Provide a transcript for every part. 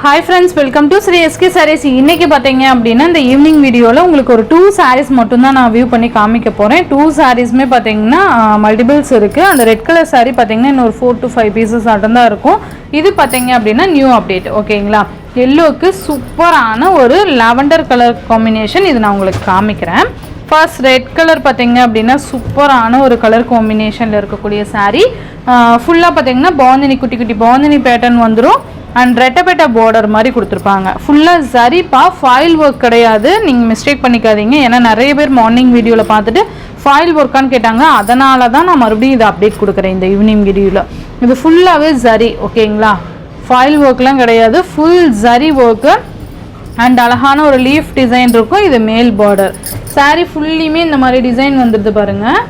Hi friends, welcome to Sri SK Sarees. இன்னைக்கு பாத்தீங்க அப்படினா இந்த ஈவினிங் வீடியோல உங்களுக்கு ஒரு 2 sarees மட்டும் தான் நான் வியூ பண்ணி காமிக்க போறேன். 2 sareesமே பாத்தீங்கன்னா மல்டிபிள்ஸ் இருக்கு. அந்த ரெட் கலர் saree பாத்தீங்கன்னா இன்னொரு 4 to 5 pieces அடந்தா இருக்கும். இது பாத்தீங்க அப்படினா நியூ அப்டேட். ஓகேங்களா? yellowக்கு சூப்பரான ஒரு லாவெண்டர் கலர் காம்பினேஷன் இது நான் உங்களுக்கு காமிக்கிறேன். ஃபர்ஸ்ட் ரெட் கலர் பாத்தீங்க அப்படினா சூப்பரான ஒரு கலர் காம்பினேஷன்ல இருக்கக்கூடிய saree. ஃபுல்லா பாத்தீங்கன்னா பாந்தினி குட்டி குட்டி பாந்தினி பேட்டர்ன் வந்துரும். அண்ட் ரெட்டபெட்ட பார்டர் மாதிரி கொடுத்துருப்பாங்க. ஃபுல்லாக ஜரிப்பா ஃபாயில் ஒர்க் கிடையாது, நீங்கள் மிஸ்டேக் பண்ணிக்காதீங்க. ஏன்னா நிறைய பேர் மார்னிங் வீடியோவில் பார்த்துட்டு ஃபாயில் ஒர்க்கான்னு கேட்டாங்க. அதனால தான் நான் மறுபடியும் இதை அப்டேட் கொடுக்குறேன் இந்த ஈவினிங் வீடியோவில். இது ஃபுல்லாகவே ஜரி. ஓகேங்களா? ஃபாயில் ஒர்க்லாம் கிடையாது, ஃபுல் ஜரி ஒர்க்கு. அண்ட் அழகான ஒரு லீஃப் டிசைன் இருக்கும். இது மேல் பார்டர். சாரீ ஃபுல்லியுமே இந்த மாதிரி டிசைன் வந்துடுது பாருங்கள்.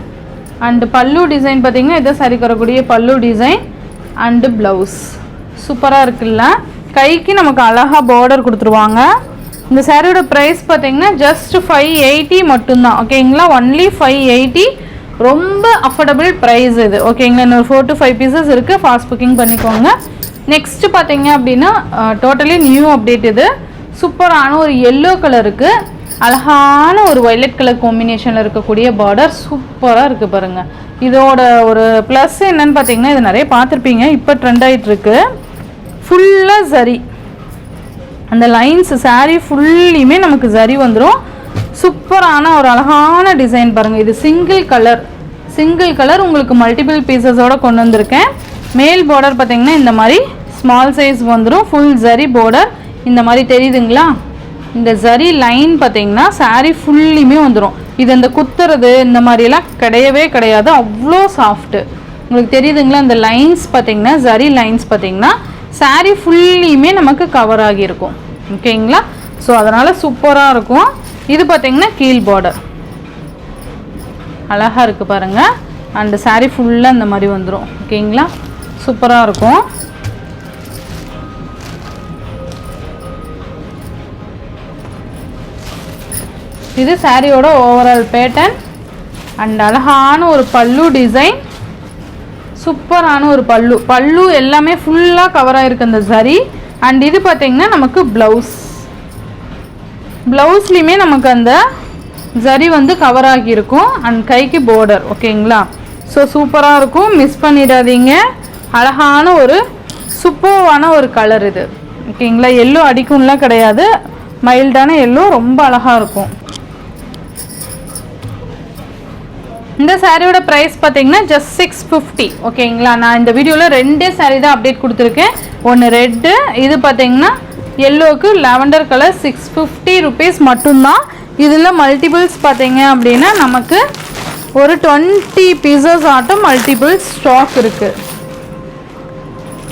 அண்டு பல்லு டிசைன் பார்த்தீங்கன்னா இதை சரி வரக்கூடிய பல்லு டிசைன் அண்டு ப்ளவுஸ் சூப்பராக இருக்குல்ல. கைக்கு நமக்கு அழகாக பார்டர் கொடுத்துருவாங்க. இந்த சாரியோட ப்ரைஸ் பார்த்தீங்கன்னா ஜஸ்ட் 580 மட்டும்தான். ஓகேங்களா? ஒன்லி 580. ரொம்ப அஃபோர்டபுள் ப்ரைஸ் இது. ஓகேங்களா? இன்னொரு 4 to 5 pieces இருக்குது. ஃபாஸ்ட் புக்கிங் பண்ணிக்கோங்க. நெக்ஸ்ட்டு பார்த்தீங்க அப்படின்னா டோட்டலி நியூ அப்டேட். இது சூப்பரான ஒரு எல்லோ கலருக்கு அழகான ஒரு வயலட் கலர் காம்பினேஷனில் இருக்கக்கூடிய பார்டர் சூப்பராக இருக்குது பாருங்கள். இதோட ஒரு ப்ளஸ் என்னன்னு பார்த்தீங்கன்னா இது நிறைய பார்த்துருப்பீங்க, இப்போ ட்ரெண்ட் ஆகிட்டுருக்கு. ஃபுல்லாக ஜரி, அந்த லைன்ஸ் சாரீ ஃபுல்லியுமே நமக்கு ஜரி வந்துடும். சூப்பரான ஒரு அழகான டிசைன் பாருங்கள். இது சிங்கிள் கலர் உங்களுக்கு மல்டிபிள் பீசஸோடு கொண்டு வந்திருக்கேன். மேல் பார்டர் பார்த்தீங்கன்னா இந்த மாதிரி ஸ்மால் சைஸ் வந்துடும். ஃபுல் ஜரி பார்டர் இந்த மாதிரி தெரியுதுங்களா? இந்த ஜரி லைன் பார்த்தீங்கன்னா சாரீ ஃபுல்லியுமே வந்துடும். இது இந்த குத்துறது இந்த மாதிரிலாம் கிடையவே கிடையாது, அவ்வளோ சாஃப்ட்டு. உங்களுக்கு தெரியுதுங்களா? இந்த லைன்ஸ் பார்த்தீங்கன்னா ஜரி லைன்ஸ் பார்த்தீங்கன்னா சாரீ ஃபுல்லியுமே நமக்கு கவர் ஆகியிருக்கும். ஓகேங்களா? ஸோ அதனால் சூப்பராக இருக்கும். இது பார்த்தீங்கன்னா கீழ் பார்டர் அழகாக இருக்குது பாருங்கள். அண்டு சாரீ ஃபுல்லாக இந்த மாதிரி வந்துடும். ஓகேங்களா? சூப்பராக இருக்கும். இது சாரியோட ஓவரால் பேட்டர்ன். அண்ட் அழகான ஒரு பல்லு டிசைன், சூப்பரான ஒரு பல்லு எல்லாமே ஃபுல்லாக கவர் ஆகிருக்கு அந்த ஜரி. அண்ட் இது பார்த்திங்கன்னா நமக்கு ப்ளவுஸ்லேயுமே நமக்கு அந்த ஜரி வந்து கவர் ஆகியிருக்கும். அண்ட் கைக்கு பார்டர். ஓகேங்களா? ஸோ சூப்பராக இருக்கும், மிஸ் பண்ணிடாதீங்க. அழகான ஒரு சூப்பரான ஒரு கலர் இது. ஓகேங்களா? எல்லோ அடிக்கும்லாம் கிடையாது, மைல்டான எல்லோ, ரொம்ப அழகாக இருக்கும். இந்த சாரியோட ப்ரைஸ் பார்த்தீங்கன்னா ஜஸ்ட் 650. ஓகேங்களா? நான் இந்த வீடியோவில் 2 சாரீ தான் அப்டேட் கொடுத்துருக்கேன். ஒன்று ரெட்டு, இது பார்த்தீங்கன்னா எல்லோவுக்கு லாவெண்டர் கலர். 650 rupees மட்டும்தான். இதில் மல்டிபிள்ஸ் பார்த்தீங்க அப்படின்னா நமக்கு ஒரு 20 pieces ஆட்டம் மல்டிபிள் ஸ்டாக் இருக்குது.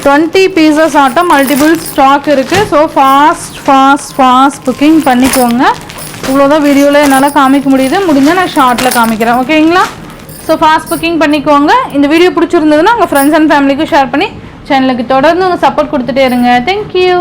20 pieces ஆட்டம் மல்டிபிள் ஸ்டாக் இருக்குது. ஸோ ஃபாஸ்ட் புக்கிங் பண்ணிக்கோங்க. இவ்வளோதான் வீடியோவில் என்னால் காமிக்க முடிஞ்சால் நான் ஷார்ட்டில் காமிக்கிறேன். ஓகேங்களா? ஸோ ஃபாஸ்ட் புக்கிங் பண்ணிக்கோங்க. இந்த வீடியோ பிடிச்சிருந்ததுன்னா உங்கள் ஃப்ரெண்ட்ஸ் அண்ட் ஃபேமிலிக்கும் ஷேர் பண்ணி சேனலுக்கு தொடர்ந்து உங்கள் சப்போர்ட் கொடுத்துட்டே இருங்க. தேங்க்யூ.